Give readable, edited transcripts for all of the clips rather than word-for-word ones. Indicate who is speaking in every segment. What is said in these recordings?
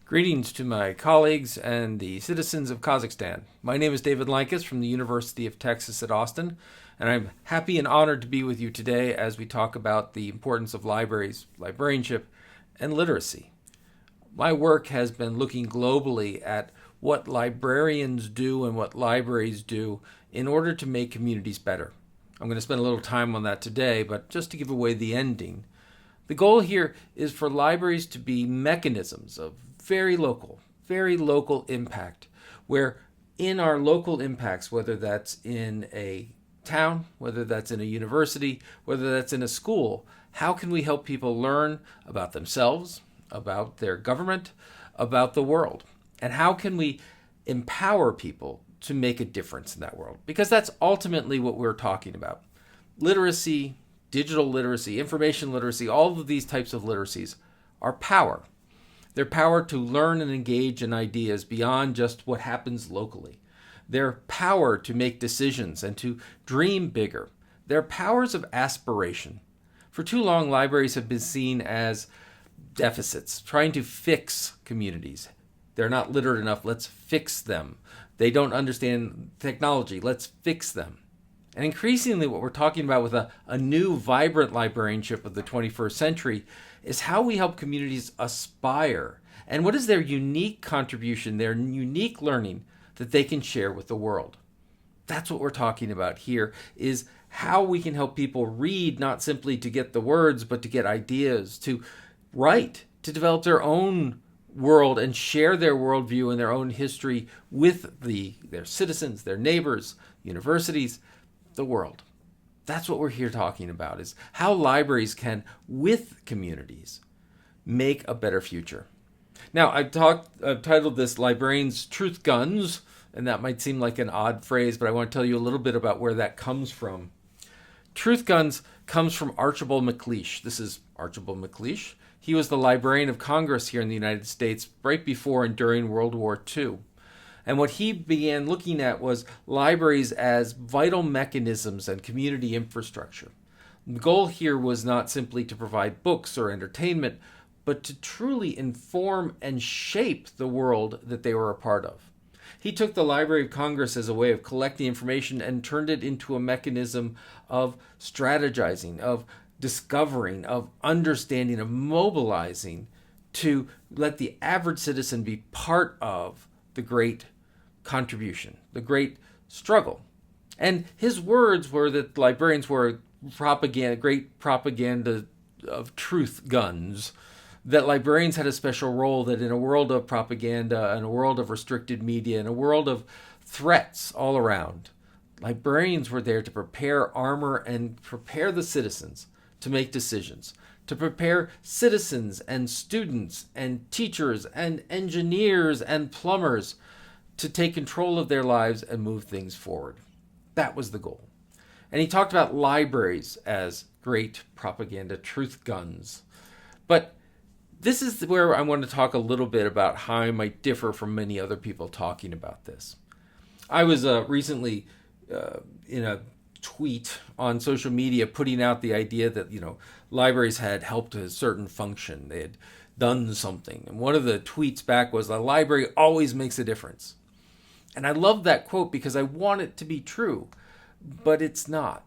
Speaker 1: Greetings to my colleagues and the citizens of Kazakhstan. My name is Дэвид Ланкис from the University of Texas at Austin, and I'm happy and honored to be with you today as we talk about the importance of libraries, librarianship, and literacy. My work has been looking globally at what librarians do and what libraries do in order to make communities better. I'm going to spend a little time on that today, but just to give away the ending, the goal here is for libraries to be mechanisms of very local impact, where in our local impacts, whether that's in a town, whether that's in a university, whether that's in a school, how can we help people learn about themselves, about their government, about the world? And how can we empower people to make a difference in that world? Because that's ultimately what we're talking about. Literacy, digital literacy, information literacy, all of these types of literacies are power. Their power to learn and engage in ideas beyond just what happens locally. Their power to make decisions and to dream bigger. Their powers of aspiration. For too long, libraries have been seen as deficits, trying to fix communities. They're not literate enough, let's fix them. They don't understand technology, let's fix them. And increasingly what we're talking about with a new vibrant librarianship of the 21st century is how we help communities aspire and what is their unique contribution, their unique learning that they can share with the world. That's what we're talking about here, is how we can help people read, not simply to get the words, but to get ideas, to write, to develop their own world and share their worldview and their own history with their citizens, their neighbors, universities, the world. That's what we're here talking about, is how libraries can, with communities, make a better future. Now, I've titled this Librarians' Truth Guns, and that might seem like an odd phrase, but I want to tell you a little bit about where that comes from. Truth Guns comes from Archibald MacLeish. This is Archibald MacLeish. He was the Librarian of Congress here in the United States right before and during World War II. And what he began looking at was libraries as vital mechanisms and community infrastructure. The goal here was not simply to provide books or entertainment, but to truly inform and shape the world that they were a part of. He took the Library of Congress as a way of collecting information and turned it into a mechanism of strategizing, of discovering, of understanding, of mobilizing to let the average citizen be part of the great contribution, the great struggle. And his words were that librarians were great propaganda of truth guns, that librarians had a special role, that in a world of propaganda, in a world of restricted media, in a world of threats all around, librarians were there to prepare armor and prepare the citizens to make decisions, to prepare citizens and students and teachers and engineers and plumbers to take control of their lives and move things forward. That was the goal. And he talked about libraries as great propaganda truth guns. But this is where I want to talk a little bit about how I might differ from many other people talking about this. I was recently in a tweet on social media putting out the idea that, libraries had helped a certain function. They had done something. And one of the tweets back was, "The library always makes a difference." And I love that quote because I want it to be true, but it's not.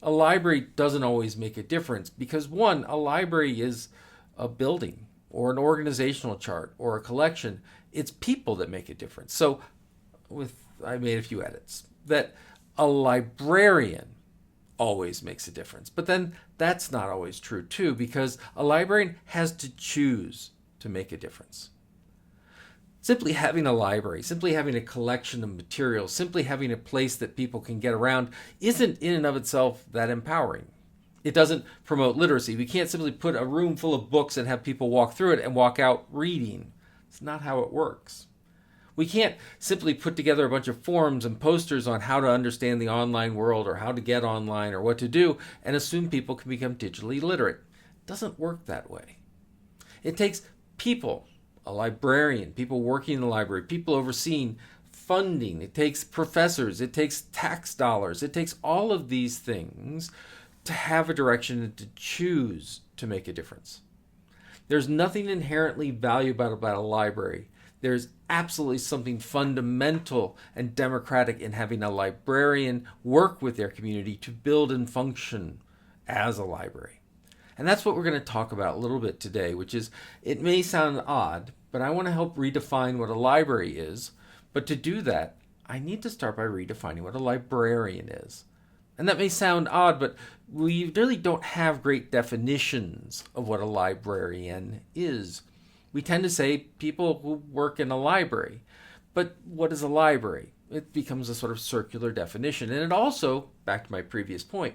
Speaker 1: A library doesn't always make a difference because, one, a library is a building or an organizational chart or a collection. It's people that make a difference. So I made a few edits. That a librarian always makes a difference. But then that's not always true too, because a librarian has to choose to make a difference. Simply having a library, simply having a collection of materials, simply having a place that people can get around isn't in and of itself that empowering. It doesn't promote literacy. We can't simply put a room full of books and have people walk through it and walk out reading. It's not how it works. We can't simply put together a bunch of forums and posters on how to understand the online world or how to get online or what to do and assume people can become digitally literate. It doesn't work that way. It takes people, a librarian, people working in the library, people overseeing funding. It takes professors. It takes tax dollars. It takes all of these things to have a direction and to choose to make a difference. There's nothing inherently valuable about a library. There's absolutely something fundamental and democratic in having a librarian work with their community to build and function as a library. And that's what we're going to talk about a little bit today, which is, it may sound odd, but I want to help redefine what a library is. But to do that, I need to start by redefining what a librarian is. And that may sound odd, but we really don't have great definitions of what a librarian is. We tend to say people who work in a library. But what is a library? It becomes a sort of circular definition. And it also, back to my previous point,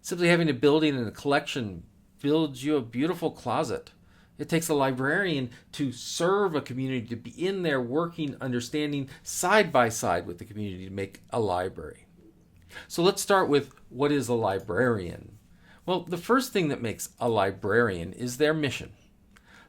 Speaker 1: simply having a building and a collection builds you a beautiful closet. It takes a librarian to serve a community, to be in there working, understanding, side by side with the community to make a library. So let's start with, what is a librarian? Well, the first thing that makes a librarian is their mission.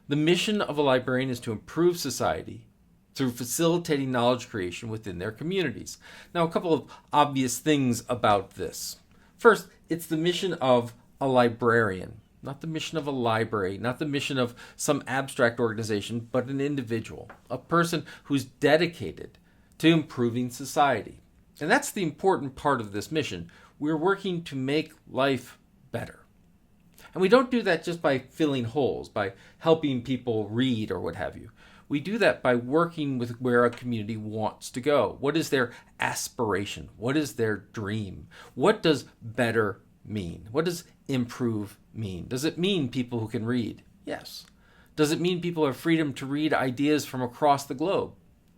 Speaker 1: The mission of a librarian is to improve society through facilitating knowledge creation within their communities. Now, a couple of obvious things about this. First, it's the mission of a librarian, not the mission of a library, not the mission of some abstract organization, but an individual, a person who's dedicated to improving society. And that's the important part of this mission. We're working to make life better. And we don't do that just by filling holes, by helping people read or what have you. We do that by working with where a community wants to go. What is their aspiration? What is their dream? What does better mean? What does improve mean? Does it mean people who can read? Yes. Does it mean people have freedom to read ideas from across the globe?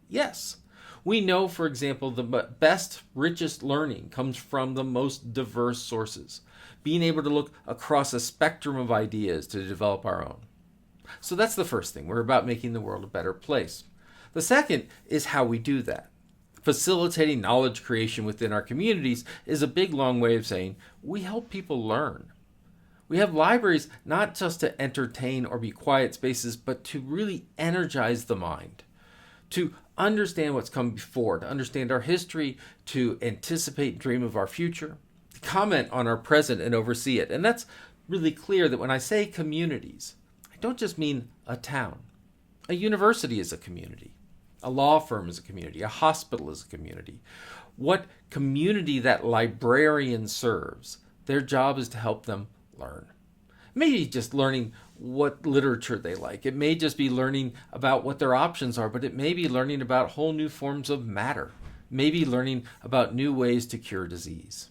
Speaker 1: Yes. We know, for example, the best, richest learning comes from the most diverse sources, being able to look across a spectrum of ideas to develop our own. So that's the first thing. We're about making the world a better place. The second is how we do that. Facilitating knowledge creation within our communities is a big, long way of saying we help people learn. We have libraries not just to entertain or be quiet spaces, but to really energize the mind, to understand what's come before, to understand our history, to anticipate and dream of our future, to comment on our present and oversee it. And that's really clear that when I say communities, I don't just mean a town. A university is a community. A law firm is a community. A hospital is a community. What community that librarian serves, their job is to help them learn. Maybe just learning what literature they like. It may just be learning about what their options are, but it may be learning about whole new forms of matter. Maybe learning about new ways to cure disease.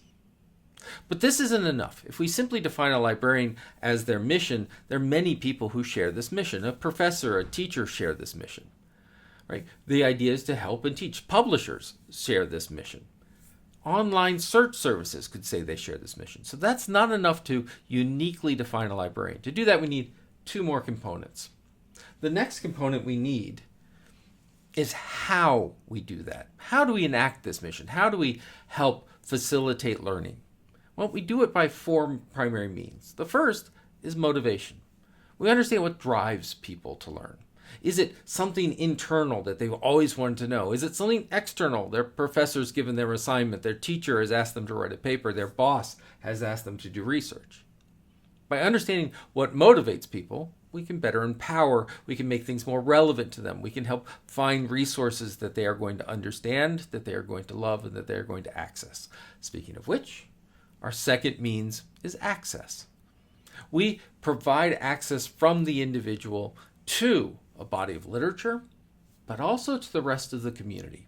Speaker 1: But this isn't enough. If we simply define a librarian as their mission, there are many people who share this mission. A professor, a teacher share this mission. Right? The idea is to help and teach. Publishers share this mission. Online search services could say they share this mission. So that's not enough to uniquely define a librarian. To do that, we need two more components. The next component we need is how we do that. How do we enact this mission? How do we help facilitate learning? Well, we do it by four primary means. The first is motivation. We understand what drives people to learn. Is it something internal that they've always wanted to know? Is it something external? Their professor's given them an assignment, their teacher has asked them to write a paper, their boss has asked them to do research. By understanding what motivates people, we can better empower, we can make things more relevant to them, we can help find resources that they are going to understand, that they are going to love, and that they are going to access. Speaking of which, our second means is access. We provide access from the individual to a body of literature, but also to the rest of the community.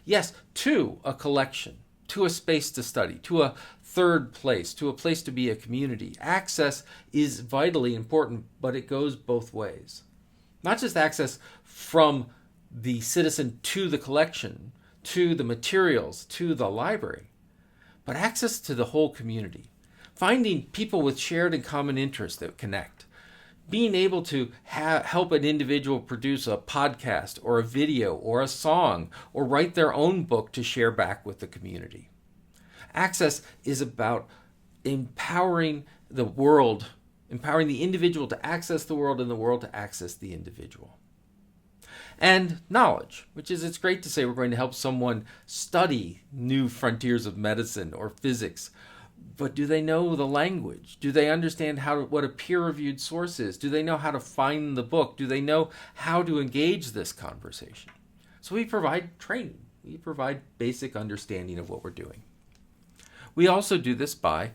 Speaker 1: Yes, to a collection, to a space to study, to a third place, to a place to be a community. Access is vitally important, but it goes both ways. Not just access from the citizen to the collection, to the materials, to the library, but access to the whole community. Finding people with shared and common interests that connect. Being able to help an individual produce a podcast or a video or a song or write their own book to share back with the community. Access is about empowering the world, empowering the individual to access the world and the world to access the individual. And knowledge, which is, it's great to say we're going to help someone study new frontiers of medicine or physics, But do they know the language? Do they understand what a peer-reviewed source is? Do they know how to find the book? Do they know how to engage this conversation? So we provide training. We provide basic understanding of what we're doing. We also do this by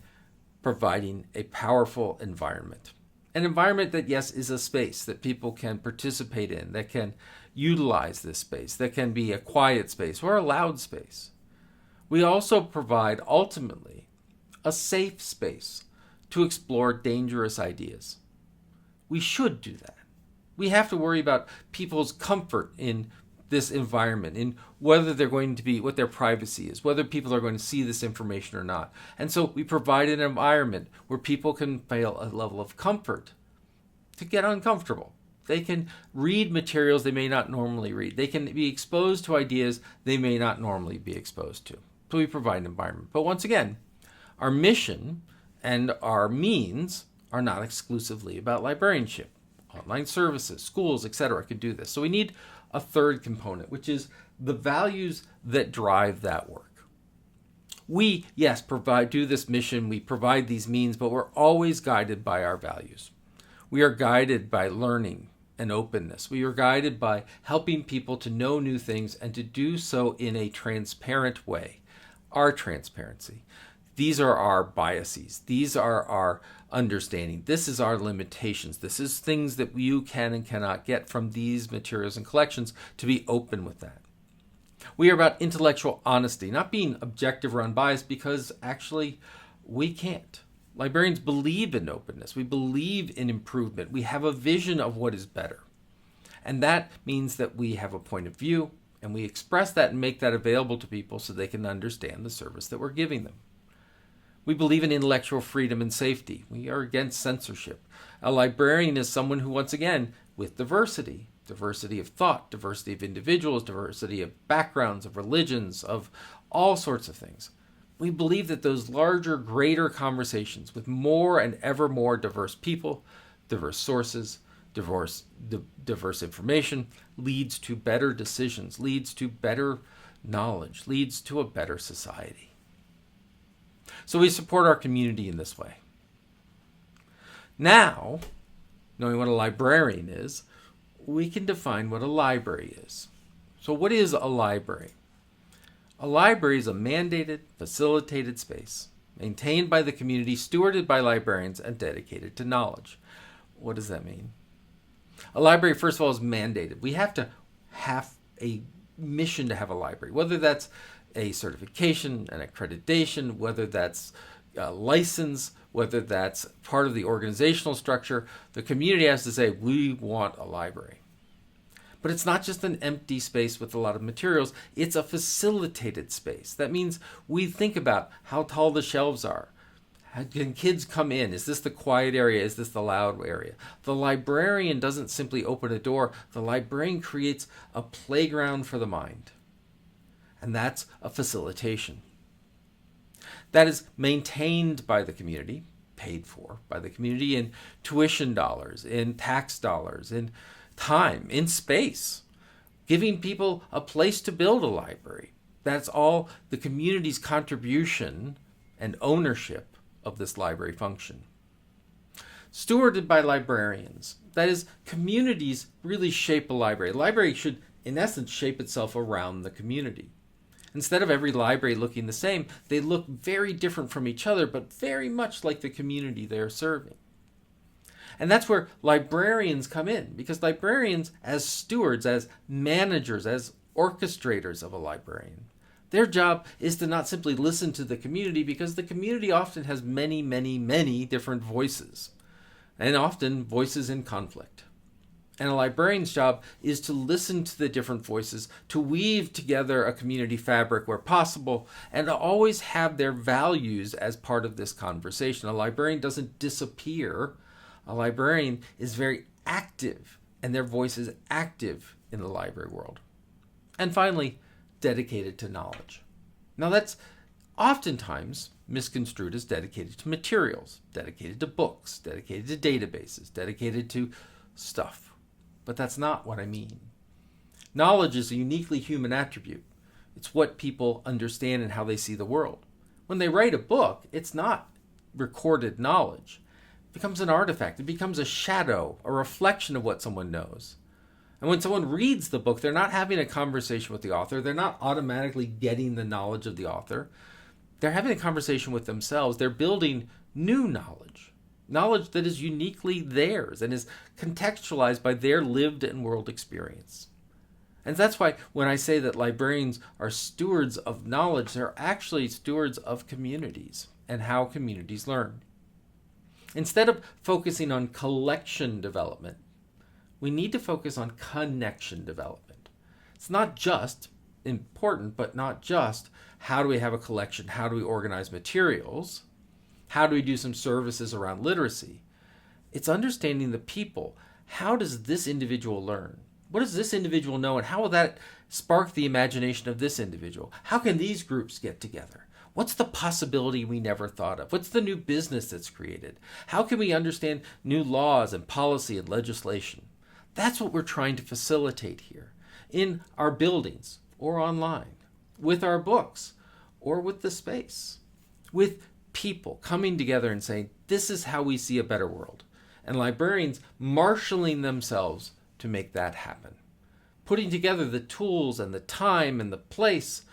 Speaker 1: providing a powerful environment. An environment that, yes, is a space that people can participate in, that can utilize this space, that can be a quiet space or a loud space. We also provide, ultimately, a safe space to explore dangerous ideas. We should do that. We have to worry about people's comfort in this environment, in whether they're going to be, what their privacy is, whether people are going to see this information or not. And so we provide an environment where people can feel a level of comfort to get uncomfortable. They can read materials they may not normally read. They can be exposed to ideas they may not normally be exposed to. So we provide an environment. But once again, our mission and our means are not exclusively about librarianship. Online services, schools, etc. could do this. So we need a third component, which is the values that drive that work. We, yes, do this mission, we provide these means, but we're always guided by our values. We are guided by learning and openness. We are guided by helping people to know new things and to do so in a transparent way. Our transparency. These are our biases. These are our understanding. This is our limitations. This is things that you can and cannot get from these materials and collections, to be open with that. We are about intellectual honesty, not being objective or unbiased, because actually we can't. Librarians believe in openness. We believe in improvement. We have a vision of what is better. And that means that we have a point of view, and we express that and make that available to people so they can understand the service that we're giving them. We believe in intellectual freedom and safety. We are against censorship. A librarian is someone who, once again, with diversity of thought, diversity of individuals, diversity of backgrounds, of religions, of all sorts of things. We believe that those larger, greater conversations with more and ever more diverse people, diverse sources, diverse information, leads to better decisions, leads to better knowledge, leads to a better society. So we support our community in this way. Now, knowing what a librarian is, we can define what a library is. So what is a library? A library is a mandated, facilitated space, maintained by the community, stewarded by librarians, and dedicated to knowledge. What does that mean? A library, first of all, is mandated. We have to have a mission to have a library, whether that's a certification, an accreditation, whether that's a license, whether that's part of the organizational structure. The community has to say, we want a library. But it's not just an empty space with a lot of materials. It's a facilitated space. That means we think about how tall the shelves are. Can kids come in? Is this the quiet area? Is this the loud area? The librarian doesn't simply open a door. The librarian creates a playground for the mind. And that's a facilitation. That is maintained by the community, paid for by the community in tuition dollars, in tax dollars, in time, in space, giving people a place to build a library. That's all the community's contribution and ownership of this library function. Stewarded by librarians. That is, communities really shape a library. A library should, in essence, shape itself around the community. Instead of every library looking the same, they look very different from each other, but very much like the community they're serving. And that's where librarians come in, because librarians, as stewards, as managers, as orchestrators of a librarian, their job is to not simply listen to the community, because the community often has many, many, many different voices, and often voices in conflict. And a librarian's job is to listen to the different voices, to weave together a community fabric where possible, and to always have their values as part of this conversation. A librarian doesn't disappear. A librarian is very active, and their voice is active in the library world. And finally, dedicated to knowledge. Now that's oftentimes misconstrued as dedicated to materials, dedicated to books, dedicated to databases, dedicated to stuff. But that's not what I mean. Knowledge is a uniquely human attribute. It's what people understand and how they see the world. When they write a book, it's not recorded knowledge. It becomes an artifact. It becomes a shadow, a reflection of what someone knows. And when someone reads the book, they're not having a conversation with the author. They're not automatically getting the knowledge of the author. They're having a conversation with themselves. They're building new knowledge, knowledge that is uniquely theirs and is contextualized by their lived and world experience. And that's why when I say that librarians are stewards of knowledge, they're actually stewards of communities and how communities learn. Instead of focusing on collection development, we need to focus on connection development. It's not just important, but not just how do we have a collection, how do we organize materials, how do we do some services around literacy. It's understanding the people. How does this individual learn? What does this individual know, and how will that spark the imagination of this individual? How can these groups get together? What's the possibility we never thought of? What's the new business that's created? How can we understand new laws and policy and legislation? That's what we're trying to facilitate here in our buildings or online, with our books or with the space, with people coming together and saying, this is how we see a better world. And librarians marshaling themselves to make that happen, putting together the tools and the time and the place,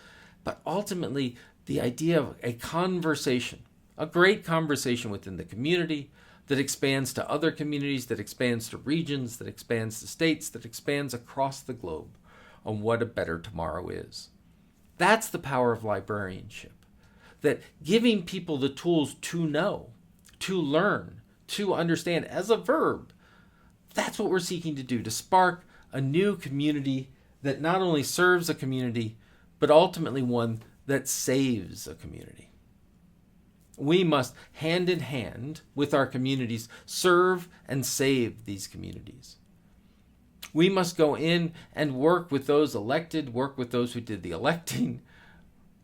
Speaker 1: but ultimately the idea of a conversation, a great conversation within the community that expands to other communities, that expands to regions, that expands to states, that expands across the globe on what a better tomorrow is. That's the power of librarianship, that giving people the tools to know, to learn, to understand as a verb, that's what we're seeking to do, to spark a new community that not only serves a community, but ultimately one that saves a community. We must, hand in hand with our communities, serve and save these communities. We must go in and work with those elected, work with those who did the electing,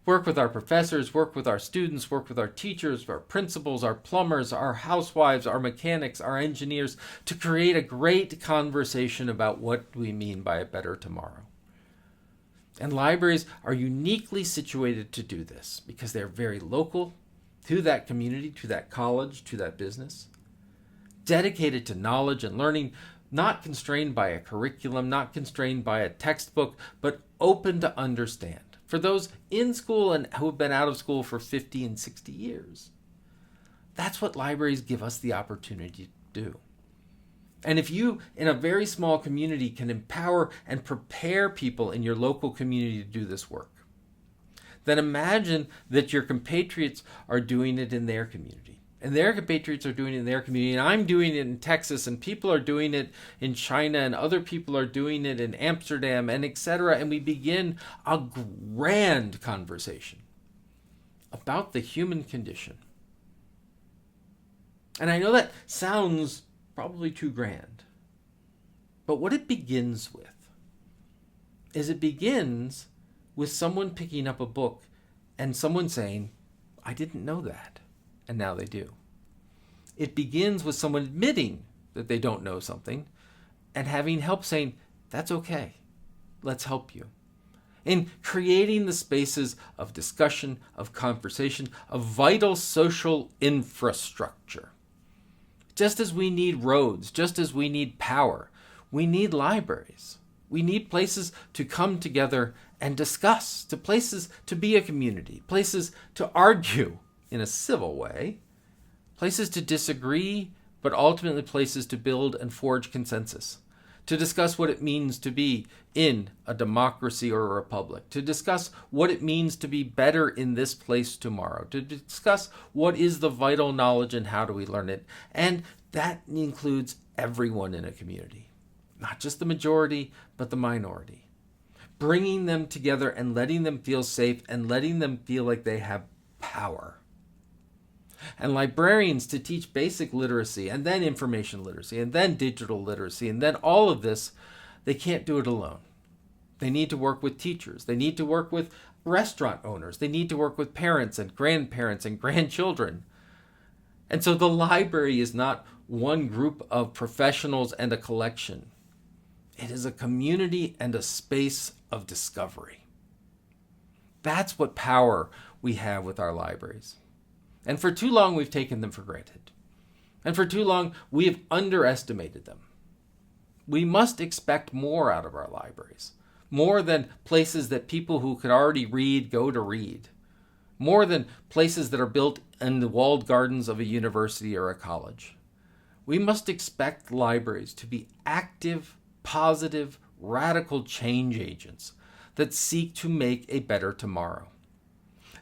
Speaker 1: work with our professors, work with our students, work with our teachers, our principals, our plumbers, our housewives, our mechanics, our engineers, to create a great conversation about what we mean by a better tomorrow. And libraries are uniquely situated to do this because they're very local to that community, to that college, to that business, dedicated to knowledge and learning, not constrained by a curriculum, not constrained by a textbook, but open to understand. For those in school and who have been out of school for 50 and 60 years. That's what libraries give us the opportunity to do. And if you, in a very small community, can empower and prepare people in your local community to do this work, then imagine that your compatriots are doing it in their community. And their compatriots are doing it in their community. And I'm doing it in Texas, and people are doing it in China, and other people are doing it in Amsterdam, and etc. And we begin a grand conversation about the human condition. And I know that sounds probably too grand. But what it begins with is it begins with someone picking up a book and someone saying, I didn't know that, and now they do. It begins with someone admitting that they don't know something and having help saying, that's okay, let's help you. In creating the spaces of discussion, of conversation, of vital social infrastructure. Just as we need roads, just as we need power, we need libraries. We need places to come together and discuss, to places to be a community, places to argue in a civil way, places to disagree, but ultimately places to build and forge consensus, to discuss what it means to be in a democracy or a republic, to discuss what it means to be better in this place tomorrow, to discuss what is the vital knowledge and how do we learn it. And that includes everyone in a community, not just the majority, but the minority. Bringing them together and letting them feel safe and letting them feel like they have power. And librarians to teach basic literacy and then information literacy and then digital literacy and then all of this, they can't do it alone. They need to work with teachers. They need to work with restaurant owners. They need to work with parents and grandparents and grandchildren. And so the library is not one group of professionals and a collection. It is a community and a space of discovery. That's what power we have with our libraries. And for too long, we've taken them for granted. And for too long, we have underestimated them. We must expect more out of our libraries, more than places that people who could already read go to read, more than places that are built in the walled gardens of a university or a college. We must expect libraries to be active, positive, radical change agents that seek to make a better tomorrow,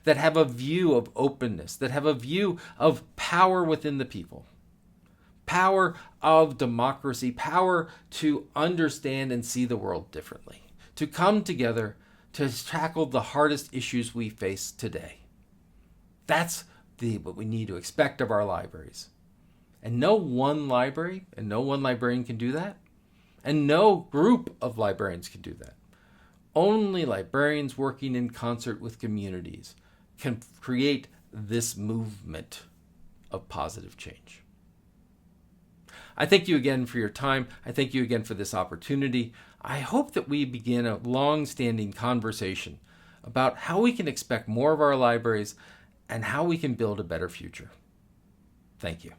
Speaker 1: that have a view of openness, that have a view of power within the people, power of democracy, power to understand and see the world differently, to come together to tackle the hardest issues we face today. That's what we need to expect of our libraries. And no one library and no one librarian can do that. And no group of librarians can do that. Only librarians working in concert with communities can create this movement of positive change. I thank you again for your time. I thank you again for this opportunity. I hope that we begin a long-standing conversation about how we can expect more of our libraries and how we can build a better future. Thank you.